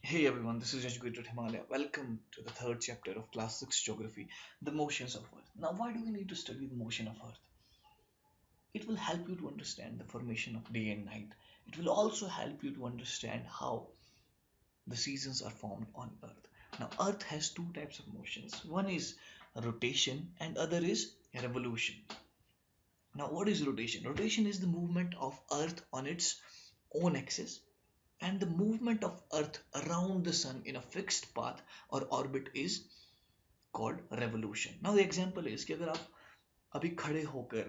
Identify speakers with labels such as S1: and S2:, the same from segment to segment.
S1: Hey everyone, this is Educated Himalaya. Welcome to the third chapter of Class 6 Geography, the motions of Earth. Now, why do we need to study the motion of Earth? It will help you to understand the formation of day and night. It will also help you to understand how the seasons are formed on Earth. Now, Earth has two types of motions. One is rotation and other is revolution. Now, what is rotation? Rotation is the movement of Earth on its own axis, and the movement of Earth around the Sun in a fixed path or orbit is called revolution. Now the example is कि अगर आप अभी खड़े होकर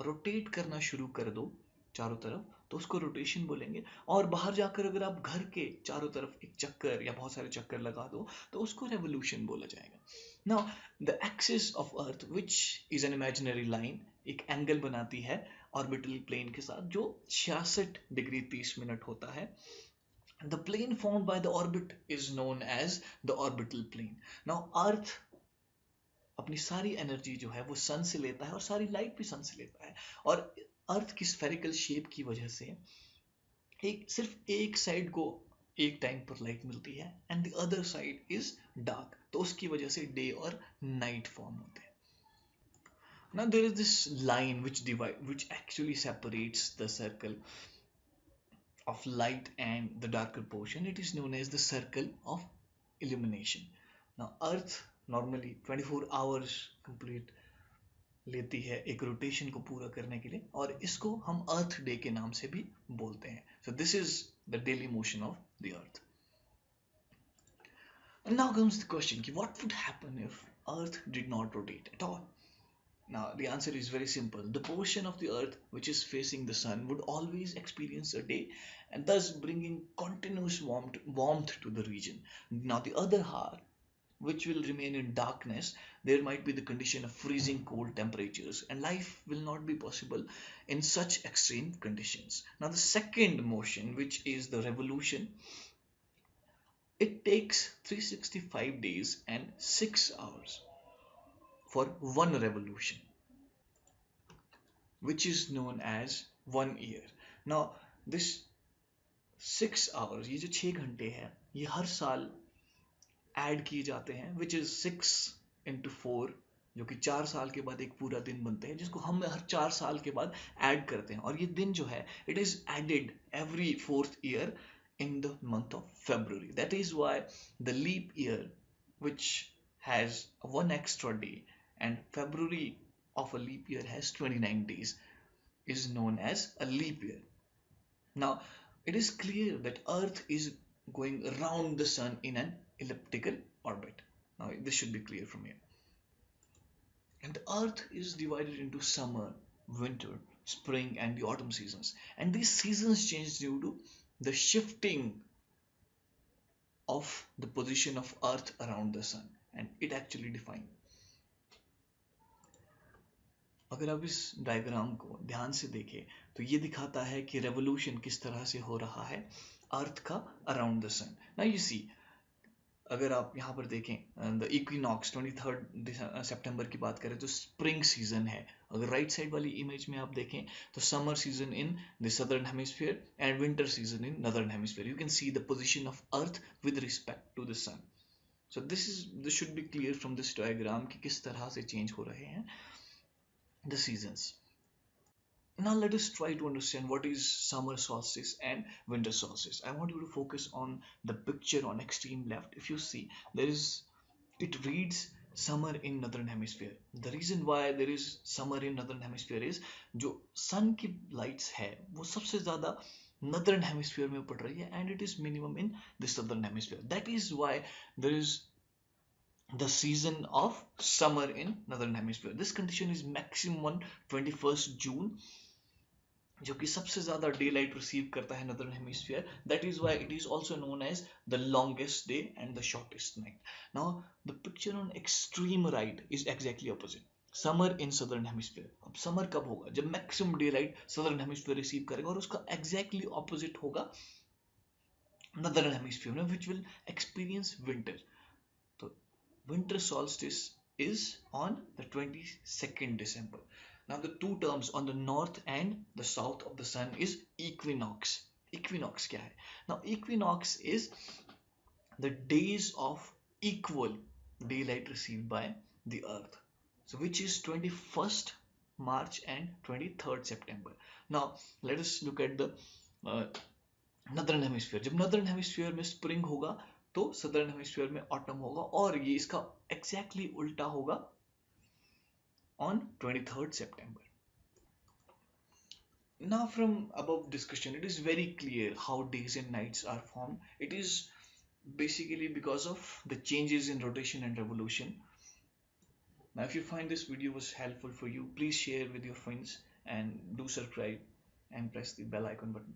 S1: rotate करना शुरू कर दो चारों तरफ तो उसको रोटेशन बोलेंगे, और बाहर जाकर अगर आप घर के चारों तरफ एक चक्कर या बहुत सारे चक्कर लगा दो तो उसको रेवोल्यूशन बोला जाएगा. Now the axis of earth which is an imaginary line एक एंगल बनाती है ऑर्बिटल प्लेन के साथ जो 66 डिग्री 30 मिनट होता है. The plane formed by the orbit is known as the orbital plane. Now अर्थ अपनी सारी एनर्जी जो है वो सन से लेता है और सारी लाइट भी सन से लेता है, और अर्थ की स्फेरिकल शेप की वजह से एक सिर्फ एक साइड को एक टाइम पर लाइट मिलती है and the other side is dark, तो उसकी वजह से डे और नाइट फॉर्म होते हैं. Now there is this line which actually separates the circle of light and the darker portion. It is known as the circle of illumination. Now earth normally 24 hours complete लेती है एक rotation को पूरा करने के लिए, और इसको हम अर्थ डे के नाम से भी बोलते हैं. So this is the daily motion of the earth. And now comes the question ki what would happen if earth did not rotate at all? Now the answer is very simple. The portion of the earth which is facing the sun would always experience a day, and thus bringing continuous warmth to the region. Now the other half which will remain in darkness, there might be the condition of freezing cold temperatures, and life will not be possible in such extreme conditions. Now, the second motion, which is the revolution, it takes 365 days and 6 hours for one revolution, which is known as 1 year. Now, this 6 hours, ये जो 6 घंटे हैं, ये हर साल add किए जाते हैं, which is 6 into 4, जो कि 4 साल के बाद एक पूरा दिन बनते हैं, जिसको हम हर 4 साल के बाद ऐड करते हैं. और ये दिन जो है it is added every 4th year in the month of February. That is why the leap year, which has one extra day, and February of a leap year has 29 days, is known as a leap year. Now, it is clear that Earth is going around the Sun in an elliptical orbit. Now, this should be clear from here. And the Earth is divided into summer, winter, spring, and the autumn seasons. And these seasons change due to the shifting of the position of Earth around the Sun, and it actually defines. अगर आप इस diagram को ध्यान से देखें तो ये दिखाता है कि रेवोल्यूशन किस तरह से हो रहा है अर्थ का around the sun. Now you see, अगर आप यहाँ पर देखें द इक्विनॉक्स 23 सितंबर की बात करें तो स्प्रिंग सीजन है. अगर राइट साइड वाली इमेज में आप देखें तो summer season in the southern hemisphere and winter season in northern hemisphere. You can see the position of earth with respect to the sun. So this should be clear from this diagram कि किस तरह से change हो रहे हैं the seasons. Now let us try to understand what is summer solstice and winter solstice. I want you to focus on the picture on extreme left. If you see, it reads summer in northern hemisphere. The reason why there is summer in northern hemisphere is जो sun की lights है वो सबसे ज़्यादा northern hemisphere में पड़ रही है, and it is minimum in the southern hemisphere. That is why there is the season of summer in northern hemisphere. This condition is maximum on 21st June, जो कि सबसे ज़्यादा डे लाइट रिसीव करता है northern hemisphere. That is why it is also known as the longest day and the shortest night. Now the picture on extreme right is exactly opposite. Summer in southern hemisphere. अब summer कब होगा? जब maximum day light southern hemisphere receive करेगा, और उसका exactly opposite होगा northern hemisphere में, which will experience winter. तो winter solstice is on the 22nd December. Now the two terms on the north and the south of the sun is equinox. Equinox क्या है? Now equinox is the days of equal daylight received by the Earth. So which is 21st March and 23rd September. Now let us look at the uh, northern hemisphere. जब northern hemisphere में spring होगा तो southern hemisphere में autumn होगा, और ये इसका exactly उल्टा होगा on 23rd September. Now from above discussion it is very clear how days and nights are formed. It is basically because of the changes in rotation and revolution. Now if you find this video was helpful for you, please share with your friends and do subscribe and press the bell icon button.